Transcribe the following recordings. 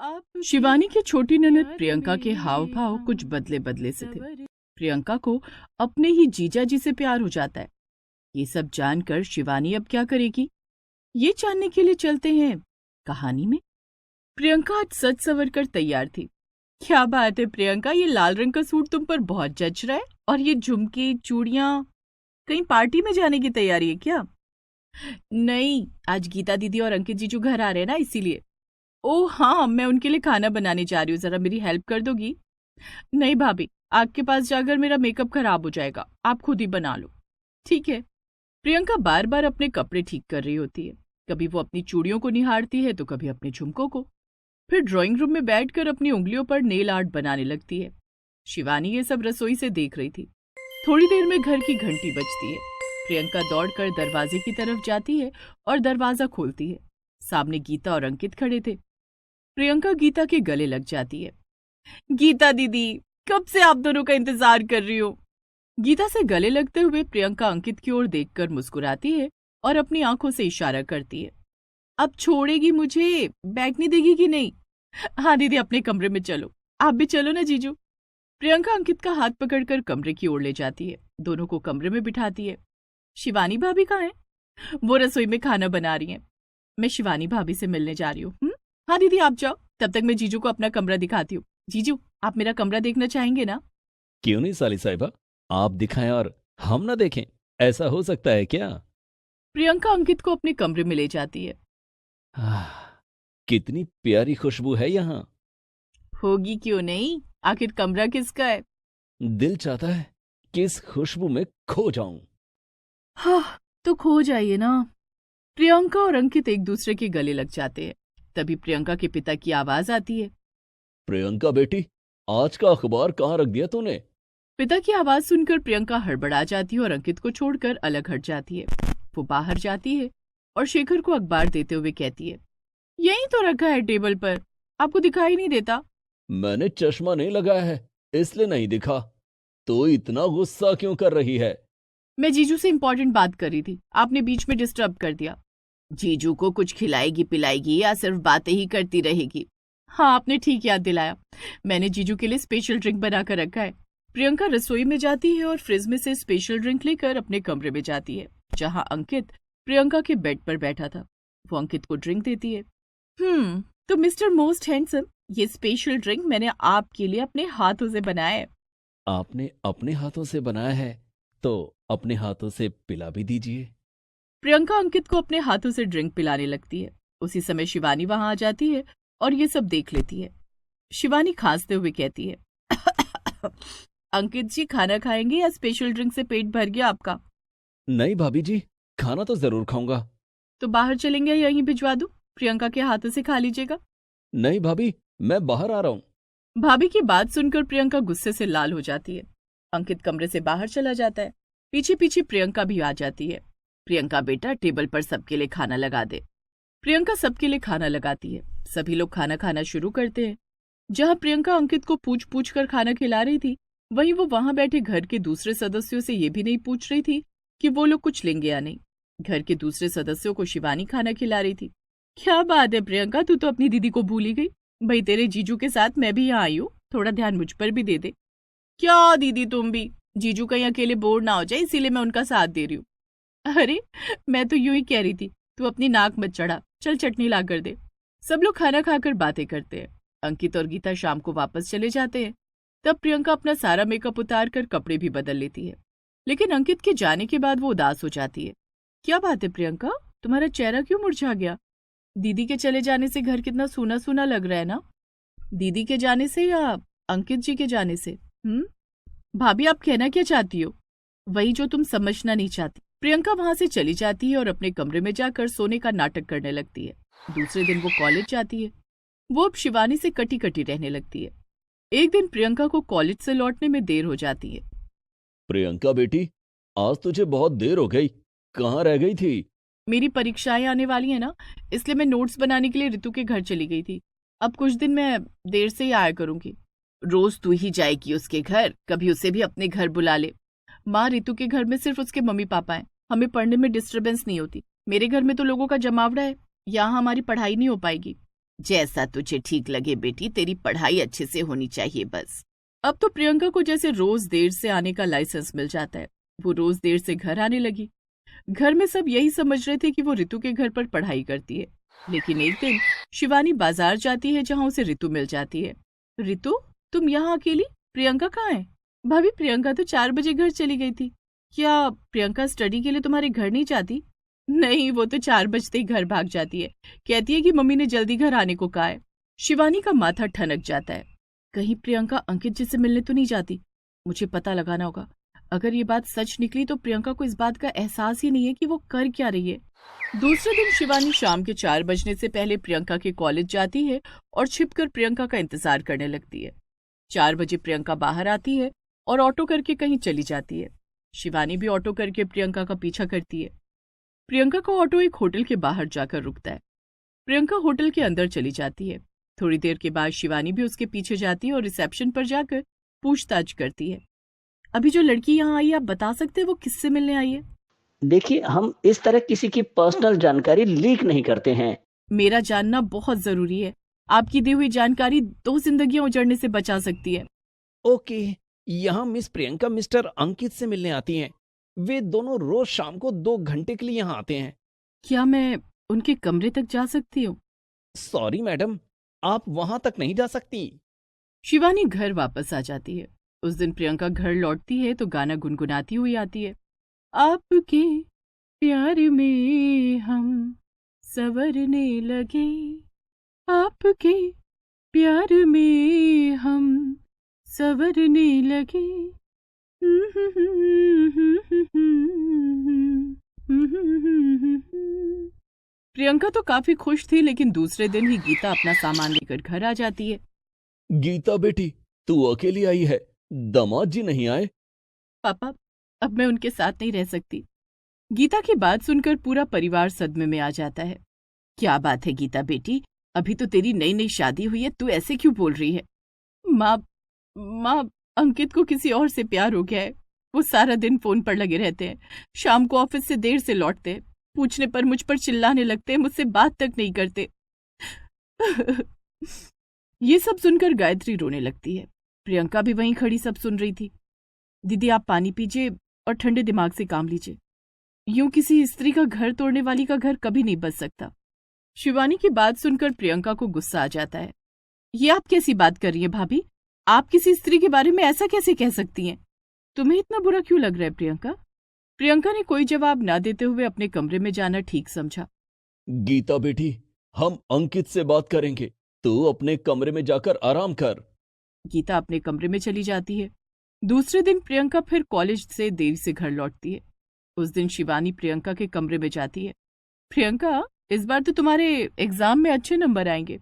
शिवानी की छोटी ननद प्रियंका के हाव भाव कुछ बदले बदले से थे। प्रियंका को अपने ही जीजा जी से प्यार हो जाता है। ये सब जानकर शिवानी अब क्या करेगी, ये जानने के लिए चलते हैं कहानी में। प्रियंका आज सज संवर कर तैयार थी। क्या बात है प्रियंका, ये लाल रंग का सूट तुम पर बहुत जच रहा है। और ये झुमके चूड़ियां, कहीं पार्टी में जाने की तैयारी है क्या? नहीं, आज गीता दीदी और अंकित जीजू घर आ रहे हैं ना, इसीलिए। ओह हाँ, मैं उनके लिए खाना बनाने जा रही हूँ, जरा मेरी हेल्प कर दोगी? नहीं भाभी, आग के पास जाकर मेरा मेकअप खराब हो जाएगा, आप खुद ही बना लो। ठीक है। प्रियंका बार बार अपने कपड़े ठीक कर रही होती है। कभी वो अपनी चूड़ियों को निहारती है तो कभी अपने झुमकों को। फिर ड्राइंग रूम में बैठकर अपनी उंगलियों पर नेल आर्ट बनाने लगती है। शिवानी ये सब रसोई से देख रही थी। थोड़ी देर में घर की घंटी बजती है। प्रियंका दौड़कर दरवाजे की तरफ जाती है और दरवाजा खोलती है। सामने गीता और अंकित खड़े थे। प्रियंका गीता के गले लग जाती है। गीता दीदी, कब से आप दोनों का इंतजार कर रही हो। गीता से गले लगते हुए प्रियंका अंकित की ओर देखकर मुस्कुराती है और अपनी आंखों से इशारा करती है। अब छोड़ेगी मुझे, बैठने देगी कि नहीं? हाँ दीदी, अपने कमरे में चलो। आप भी चलो ना जीजू। प्रियंका अंकित का हाथ पकड़कर कमरे की ओर ले जाती है। दोनों को कमरे में बिठाती है। शिवानी भाभी कहाँ है? वो रसोई में खाना बना रही हैं। मैं शिवानी भाभी से मिलने जा रही हूँ। हाँ दीदी, आप जाओ, तब तक मैं जीजू को अपना कमरा दिखाती हूँ। जीजू, आप मेरा कमरा देखना चाहेंगे ना? क्यों नहीं साली साहिबा, आप दिखाएं और हम ना देखें, ऐसा हो सकता है क्या? प्रियंका अंकित को अपने कमरे में ले जाती है। कितनी प्यारी खुशबू है यहाँ। होगी क्यों नहीं, आखिर कमरा किसका है? दिल चाहता है कि इस खुशबू में खो जाऊं। हाँ, तो खो जाइए ना। प्रियंका और अंकित एक दूसरे के गले लग जाते हैं। तभी प्रियंका के पिता की आवाज आती है। प्रियंका बेटी, आज का अखबार कहाँ रख दिया तूने? पिता की आवाज सुनकर प्रियंका हड़बड़ा जाती है और अंकित को छोड़कर अलग हट जाती है। वो बाहर जाती है और शेखर को अखबार देते हुए कहती है, यही तो रखा है टेबल पर, आपको दिखाई नहीं देता? मैंने चश्मा नहीं लगाया है, इसलिए नहीं दिखा। तो इतना गुस्सा क्यों कर रही है? मैं जीजू से इंपॉर्टेंट बात कर रही थी, आपने बीच में डिस्टर्ब कर दिया। जीजू को कुछ खिलाएगी पिलाएगी या सिर्फ बातें ही करती रहेगी? हाँ, आपने ठीक याद दिलाया, मैंने जीजू के लिए स्पेशल ड्रिंक बनाकर रखा है। प्रियंका रसोई में जाती है और फ्रिज में से स्पेशल ड्रिंक लेकर अपने कमरे में जाती है, जहां अंकित प्रियंका के बेड पर बैठा था। वो अंकित को ड्रिंक देती है। तो मिस्टर मोस्ट हैंडसम, ये स्पेशल ड्रिंक मैंने आपके लिए अपने हाथों से बनाया है। आपने अपने हाथों से बनाया है तो अपने हाथों से पिला भी दीजिए। प्रियंका अंकित को अपने हाथों से ड्रिंक पिलाने लगती है। उसी समय शिवानी वहां आ जाती है और ये सब देख लेती है। शिवानी खांसते हुए कहती है, अंकित जी, खाना खाएंगे या स्पेशल ड्रिंक से पेट भर गया आपका? नहीं भाभी जी, खाना तो जरूर खाऊंगा। तो बाहर चलेंगे या यहीं भिजवा दूं? प्रियंका के हाथों से खा लीजिएगा। नहीं भाभी, मैं बाहर आ रहा हूँ। भाभी की बात सुनकर प्रियंका गुस्से से लाल हो जाती है। अंकित कमरे से बाहर चला जाता है। पीछे पीछे प्रियंका भी आ जाती है। प्रियंका बेटा, टेबल पर सबके लिए खाना लगा दे। प्रियंका सबके लिए खाना लगाती है। सभी लोग खाना खाना शुरू करते हैं। जहां प्रियंका अंकित को पूछ पूछ कर खाना खिला रही थी, वहीं वो वहां बैठे घर के दूसरे सदस्यों से ये भी नहीं पूछ रही थी कि वो लोग कुछ लेंगे या नहीं। घर के दूसरे सदस्यों को शिवानी खाना खिला रही थी। क्या बात है प्रियंका, तू तो अपनी दीदी को भूल ही गई। भाई, तेरे जीजू के साथ मैं भी यहाँ आई हूँ, थोड़ा ध्यान मुझ पर भी दे दे। क्या दीदी, तुम भी? जीजू कहीं अकेले बोर ना हो जाए, इसीलिए मैं उनका साथ दे रही हूँ। अरे, मैं तो यूं ही कह रही थी, तू अपनी नाक मत चढ़ा, चल चटनी ला कर दे। सब लोग खाना खाकर बातें करते हैं। अंकित और गीता शाम को वापस चले जाते हैं। तब प्रियंका अपना सारा मेकअप उतार कर कपड़े भी बदल लेती है। लेकिन अंकित के जाने के बाद वो उदास हो जाती है। क्या बात है प्रियंका, तुम्हारा चेहरा क्यों मुरझा गया? दीदी के चले जाने से घर कितना सूना सूना लग रहा है ना? दीदी के जाने से या अंकित जी के जाने से? भाभी, आप कहना क्या चाहती हो? वही जो तुम समझना नहीं चाहती। प्रियंका वहां से चली जाती है और अपने कमरे में जाकर सोने का नाटक करने लगती है। दूसरे दिन वो कॉलेज जाती है। वो अब शिवानी से कटी कटी रहने लगती है। एक दिन प्रियंका को कॉलेज से लौटने में देर हो जाती है। प्रियंका बेटी, आज तुझे बहुत देर हो गई, कहाँ रह गई थी? मेरी परीक्षाएं आने वाली है ना, इसलिए मैं नोट्स बनाने के लिए रितु के घर चली गई थी। अब कुछ दिन मैं देर से ही आया करूंगी। रोज तू ही जाएगी उसके घर, कभी उसे भी अपने घर बुला ले। माँ, रितु के घर में सिर्फ उसके मम्मी पापा हैं, हमें पढ़ने में डिस्टरबेंस नहीं होती। मेरे घर में तो लोगों का जमावड़ा है, यहाँ हमारी पढ़ाई नहीं हो पाएगी। जैसा तुझे ठीक लगे बेटी, तेरी पढ़ाई अच्छे से होनी चाहिए बस। अब तो प्रियंका को जैसे रोज देर से आने का लाइसेंस मिल जाता है। वो रोज देर से घर आने लगी। घर में सब यही समझ रहे थे कि वो रितु के घर पर पढ़ाई करती है। लेकिन एक दिन शिवानी बाजार जाती है जहां उसे रितु मिल जाती है। रितु, तुम यहाँ अकेली? प्रियंका कहाँ है? भाभी, प्रियंका तो 4 बजे घर चली गई थी। क्या प्रियंका स्टडी के लिए तुम्हारे घर नहीं जाती? नहीं, वो तो 4 बजते ही घर भाग जाती है। कहती है कि मम्मी ने जल्दी घर आने को कहा है। शिवानी का माथा ठनक जाता है। कहीं प्रियंका अंकित जी से मिलने तो नहीं जाती? मुझे पता लगाना होगा। अगर ये बात सच निकली तो प्रियंका को इस बात का एहसास ही नहीं है कि वो कर क्या रही है। दूसरे दिन शिवानी शाम के 4 बजने से पहले प्रियंका के कॉलेज जाती है और छिपकर प्रियंका का इंतजार करने लगती है। 4 बजे प्रियंका बाहर आती है और ऑटो करके कहीं चली जाती है। शिवानी भी ऑटो करके प्रियंका का पीछा करती है। प्रियंका का ऑटो एक होटल के बाहर जाकर रुकता है। प्रियंका होटल के अंदर चली जाती है। थोड़ी देर के बाद शिवानी भी उसके पीछे जाती है और रिसेप्शन पर जाकर पूछताछ करती है। अभी जो लड़की यहाँ आई है, आप बता सकते हैं वो किससे मिलने आई है? देखिए, हम इस तरह किसी की पर्सनल जानकारी लीक नहीं करते हैं। मेरा जानना बहुत जरूरी है। आपकी दी हुई जानकारी 2 जिंदगियां उजड़ने से बचा सकती है। ओके, यहाँ मिस प्रियंका मिस्टर अंकित से मिलने आती हैं। वे दोनों रोज शाम को 2 घंटे के लिए यहाँ आते हैं। क्या मैं उनके कमरे तक जा सकती हूँ? सॉरी मैडम, आप वहां तक नहीं जा सकती। शिवानी घर वापस आ जाती है। उस दिन प्रियंका घर लौटती है तो गाना गुनगुनाती हुई आती है। आपके प्यार में हम संवरने लगे, आपके प्यार में हम संवरने लगे। प्रियंका तो काफी खुश थी, लेकिन दूसरे दिन ही गीता अपना सामान लेकर घर आ जाती है। गीता बेटी, तू अकेली आई है, दामाद जी नहीं आए? पापा, अब मैं उनके साथ नहीं रह सकती। गीता की बात सुनकर पूरा परिवार सदमे में आ जाता है। क्या बात है गीता बेटी, अभी तो तेरी नई नई शादी हुई है, तू ऐसे क्यों बोल रही है? माँ, अंकित को किसी और से प्यार हो गया है। वो सारा दिन फोन पर लगे रहते हैं। शाम को ऑफिस से देर से लौटते हैं। पूछने पर मुझ पर चिल्लाने लगते हैं, मुझसे बात तक नहीं करते। ये सब सुनकर गायत्री रोने लगती है। प्रियंका भी वहीं खड़ी सब सुन रही थी। दीदी, आप पानी पीजिए और ठंडे दिमाग से काम लीजिए। यूं किसी स्त्री का घर तोड़ने वाली का घर कभी नहीं बच सकता। शिवानी की बात सुनकर प्रियंका को गुस्सा आ जाता है। ये आप कैसी बात कर रही है भाभी? आप किसी स्त्री के बारे में ऐसा कैसे कह सकती हैं? तुम्हें इतना बुरा क्यों लग रहा है प्रियंका? प्रियंका ने कोई जवाब ना देते हुए अपने कमरे में जाना ठीक समझा। गीता बेटी, हम अंकित से बात करेंगे, तू अपने कमरे में जाकर आराम कर। गीता अपने कमरे में चली जाती है। दूसरे दिन प्रियंका फिर कॉलेज से देर से घर लौटती है। उस दिन शिवानी प्रियंका के कमरे में जाती है। प्रियंका, इस बार तो तुम्हारे एग्जाम में अच्छे नंबर आएंगे।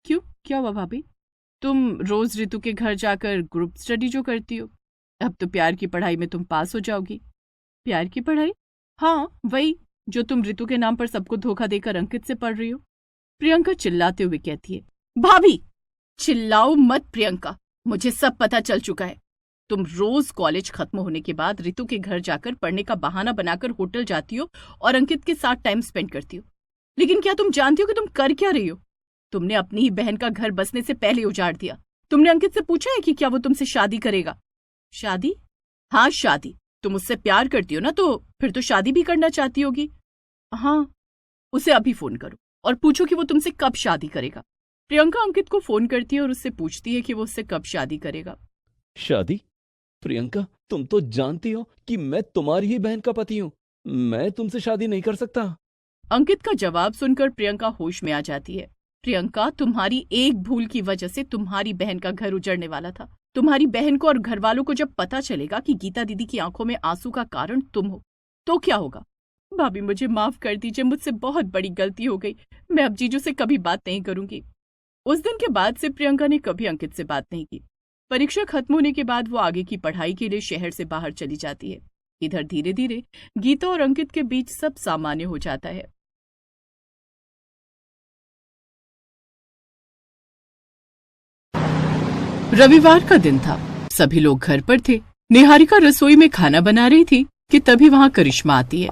क्यों, क्या हुआ भाभी? तुम रोज रितु के घर जाकर ग्रुप स्टडी जो करती हो, अब तो प्यार की पढ़ाई में तुम पास हो जाओगी। प्यार की पढ़ाई? हाँ, वही जो तुम रितु के नाम पर सबको धोखा देकर अंकित से पढ़ रही हो। प्रियंका चिल्लाते हुए कहती है। भाभी, चिल्लाओ मत प्रियंका, मुझे सब पता चल चुका है। तुम रोज कॉलेज खत्म होने के बाद रितु के घर जाकर पढ़ने का बहाना बनाकर होटल जाती हो और अंकित के साथ टाइम स्पेंड करती हो। लेकिन क्या तुम जानती हो कि तुम कर क्या रही हो? तुमने अपनी ही बहन का घर बसने से पहले उजाड़ दिया। तुमने अंकित से पूछा है कि क्या वो तुमसे शादी करेगा? शादी? हाँ, शादी। तुम उससे प्यार करती हो ना, तो फिर तो शादी भी करना चाहती होगी। हाँ, उसे अभी फोन करो और पूछो कि वो तुमसे कब शादी करेगा। प्रियंका अंकित को फोन करती है और उससे पूछती है कि वो उससे कब शादी करेगा। शादी? प्रियंका, तुम तो जानती हो कि मैं तुम्हारी ही बहन का पति हूँ। मैं तुमसे शादी नहीं कर सकता। अंकित का जवाब सुनकर प्रियंका होश में आ जाती है। प्रियंका, तुम्हारी एक भूल की वजह से तुम्हारी बहन का घर उजड़ने वाला था। तुम्हारी बहन को और घर वालों को जब पता चलेगा कि गीता दीदी की आंखों में आंसू का कारण तुम हो, तो क्या होगा? भाभी, मुझे माफ कर दीजिए, मुझसे बहुत बड़ी गलती हो गई। मैं अब जीजू से कभी बात नहीं करूंगी। उस दिन के बाद से प्रियंका ने कभी अंकित से बात नहीं की। परीक्षा खत्म होने के बाद वो आगे की पढ़ाई के लिए शहर से बाहर चली जाती है। इधर धीरे धीरे गीता और अंकित के बीच सब सामान्य हो जाता है। रविवार का दिन था। सभी लोग घर पर थे। निहारिका रसोई में खाना बना रही थी कि तभी वहां करिश्मा आती है।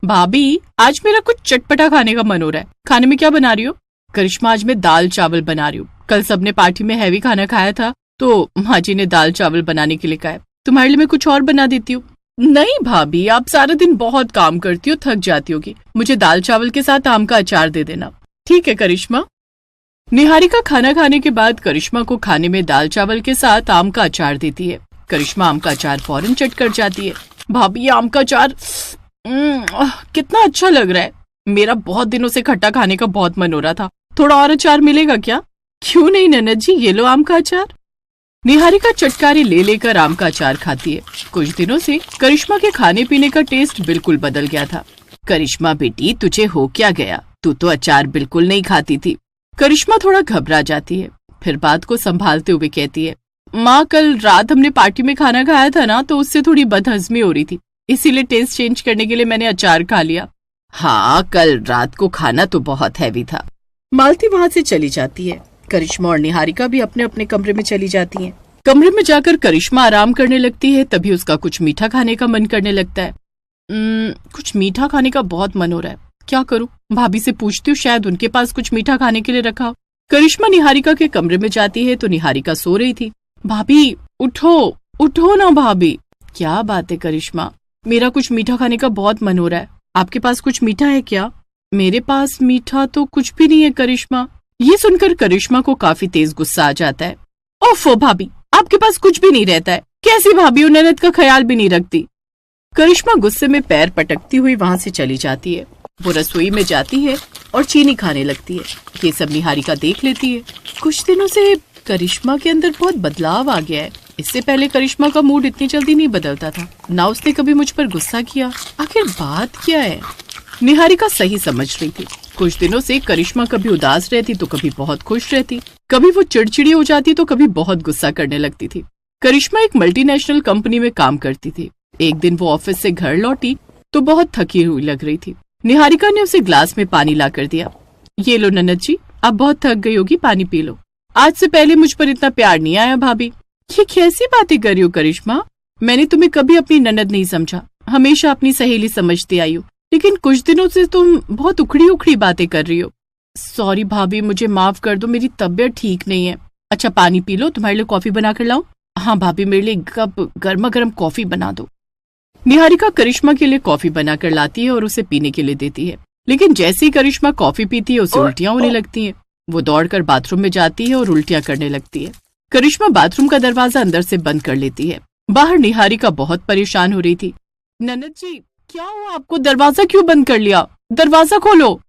भाभी, आज मेरा कुछ चटपटा खाने का मन हो रहा है। खाने में क्या बना रही हो? करिश्मा आज मैं दाल चावल बना रही हूँ। कल सबने पार्टी में हैवी खाना खाया था तो माँ जी ने दाल चावल बनाने के लिए कहा है। तुम्हारे लिए मैं कुछ और बना देती हूँ। नहीं भाभी, आप सारा दिन बहुत काम करती हो, थक जाती होगी। मुझे दाल चावल के साथ आम का अचार दे देना। ठीक है करिश्मा। निहारिका खाना खाने के बाद करिश्मा को खाने में दाल चावल के साथ आम का अचार देती है। करिश्मा आम का अचार फौरन चट कर जाती है। भाभी, ये आम का अचार कितना अच्छा लग रहा है। मेरा बहुत दिनों से खट्टा खाने का बहुत मन हो रहा था। थोड़ा और अचार मिलेगा क्या? क्यों नहीं ननद जी, ये लो आम का अचार। निहारिका चटकारे ले लेकर आम का अचार खाती है। कुछ दिनों से करिश्मा के खाने पीने का टेस्ट बिल्कुल बदल गया था। करिश्मा बेटी, तुझे हो क्या गया? तू तो अचार बिल्कुल नहीं खाती थी। करिश्मा थोड़ा घबरा जाती है, फिर बात को संभालते हुए कहती है, माँ कल रात हमने पार्टी में खाना खाया था ना, तो उससे थोड़ी बदहजमी हो रही थी, इसीलिए टेस्ट चेंज करने के लिए मैंने अचार खा लिया। हाँ, कल रात को खाना तो बहुत हैवी था। मालती वहाँ से चली जाती है। करिश्मा और निहारिका भी अपने अपने कमरे में चली जाती हैं। कमरे में जाकर करिश्मा आराम करने लगती है, तभी उसका कुछ मीठा खाने का मन करने लगता है। कुछ मीठा खाने का बहुत मन हो रहा है, क्या करूं? भाभी से पूछती हूँ, शायद उनके पास कुछ मीठा खाने के लिए रखा हो। करिश्मा निहारिका के कमरे में जाती है तो निहारिका सो रही थी। भाभी उठो, उठो ना भाभी। क्या बात है करिश्मा, मेरा कुछ मीठा खाने का बहुत मन हो रहा है। आपके पास कुछ मीठा है क्या? मेरे पास मीठा तो कुछ भी नहीं है करिश्मा। ये सुनकर करिश्मा को काफी तेज गुस्सा आ जाता है। ओफो भाभी, आपके पास कुछ भी नहीं रहता है। कैसी भाभी हो, ननद का ख्याल भी नहीं रखती। करिश्मा गुस्से में पैर पटकती हुई वहाँ से चली जाती है। वो रसोई में जाती है और चीनी खाने लगती है। ये सब निहारिका देख लेती है। कुछ दिनों से करिश्मा के अंदर बहुत बदलाव आ गया है। इससे पहले करिश्मा का मूड इतनी जल्दी नहीं बदलता था, ना उसने कभी मुझ पर गुस्सा किया। आखिर बात क्या है? निहारिका सही समझ रही थी। कुछ दिनों से करिश्मा कभी उदास रहती तो कभी बहुत खुश रहती, कभी वो चिड़चिड़ी हो जाती तो कभी बहुत गुस्सा करने लगती थी। करिश्मा एक मल्टीनेशनल कंपनी में काम करती थी। एक दिन वो ऑफिस से घर लौटी तो बहुत थकी हुई लग रही थी। निहारिका ने उसे ग्लास में पानी ला कर दिया। ये लो ननद जी, आप बहुत थक गई होगी, पानी पी लो। आज से पहले मुझ पर इतना प्यार नहीं आया भाभी। ये कैसी बातें कर रही हो करिश्मा? मैंने तुम्हें कभी अपनी ननद नहीं समझा, हमेशा अपनी सहेली समझती आई हूँ, लेकिन कुछ दिनों से तुम बहुत उखड़ी उखड़ी बातें कर रही हो। सॉरी भाभी, मुझे माफ कर दो, मेरी तबीयत ठीक नहीं है। अच्छा पानी पी लो, तुम्हारे लिए कॉफी बना कर लाऊं? हाँ भाभी, मेरे लिए एक कप गर्मा गर्म कॉफी बना दो। निहारिका करिश्मा के लिए कॉफी बनाकर लाती है और उसे पीने के लिए देती है, लेकिन जैसे ही करिश्मा कॉफी पीती है उसे उल्टियां होने लगती हैं। वो दौड़कर बाथरूम में जाती है और उल्टियां करने लगती है। करिश्मा बाथरूम का दरवाजा अंदर से बंद कर लेती है। बाहर निहारिका बहुत परेशान हो रही थी। ननद जी, क्या हुआ आपको? दरवाजा क्यों बंद कर लिया? दरवाजा खोलो।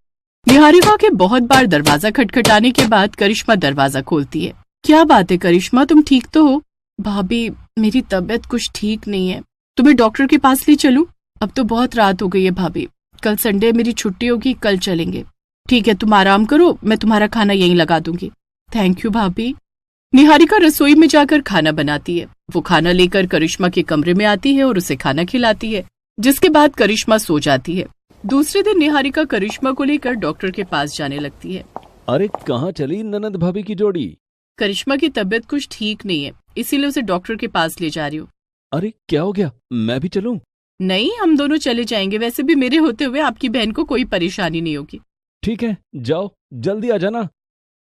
निहारिका के बहुत बार दरवाजा खटखटाने के बाद करिश्मा दरवाजा खोलती है। क्या बात है करिश्मा, तुम ठीक तो हो? भाभी, मेरी तबीयत कुछ ठीक नहीं है, तुम्हें डॉक्टर के पास ले चलूं? अब तो बहुत रात हो गई है भाभी, कल संडे मेरी छुट्टी होगी, कल चलेंगे। ठीक है, तुम आराम करो, मैं तुम्हारा खाना यहीं लगा दूंगी। थैंक यू भाभी। निहारिका रसोई में जाकर खाना बनाती है। वो खाना लेकर करिश्मा के कमरे में आती है और उसे खाना खिलाती है, जिसके बाद करिश्मा सो जाती है। दूसरे दिन निहारिका करिश्मा को लेकर डॉक्टर के पास जाने लगती है। अरे कहाँ चली ननद भाभी की जोड़ी? करिश्मा की तबीयत कुछ ठीक नहीं है, इसीलिए उसे डॉक्टर के पास ले जा रही हूँ। अरे क्या हो गया, मैं भी चलूं? नहीं, हम दोनों चले जाएंगे। वैसे भी मेरे होते हुए आपकी बहन को कोई परेशानी नहीं होगी। ठीक है, जाओ, जल्दी आ जाना।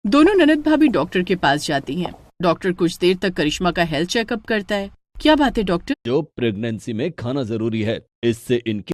दोनों ननद भाभी डॉक्टर के पास जाती हैं। डॉक्टर कुछ देर तक करिश्मा का हेल्थ चेकअप करता है। क्या बात है डॉक्टर? जो प्रेगनेंसी में खाना जरूरी है, इससे इनकी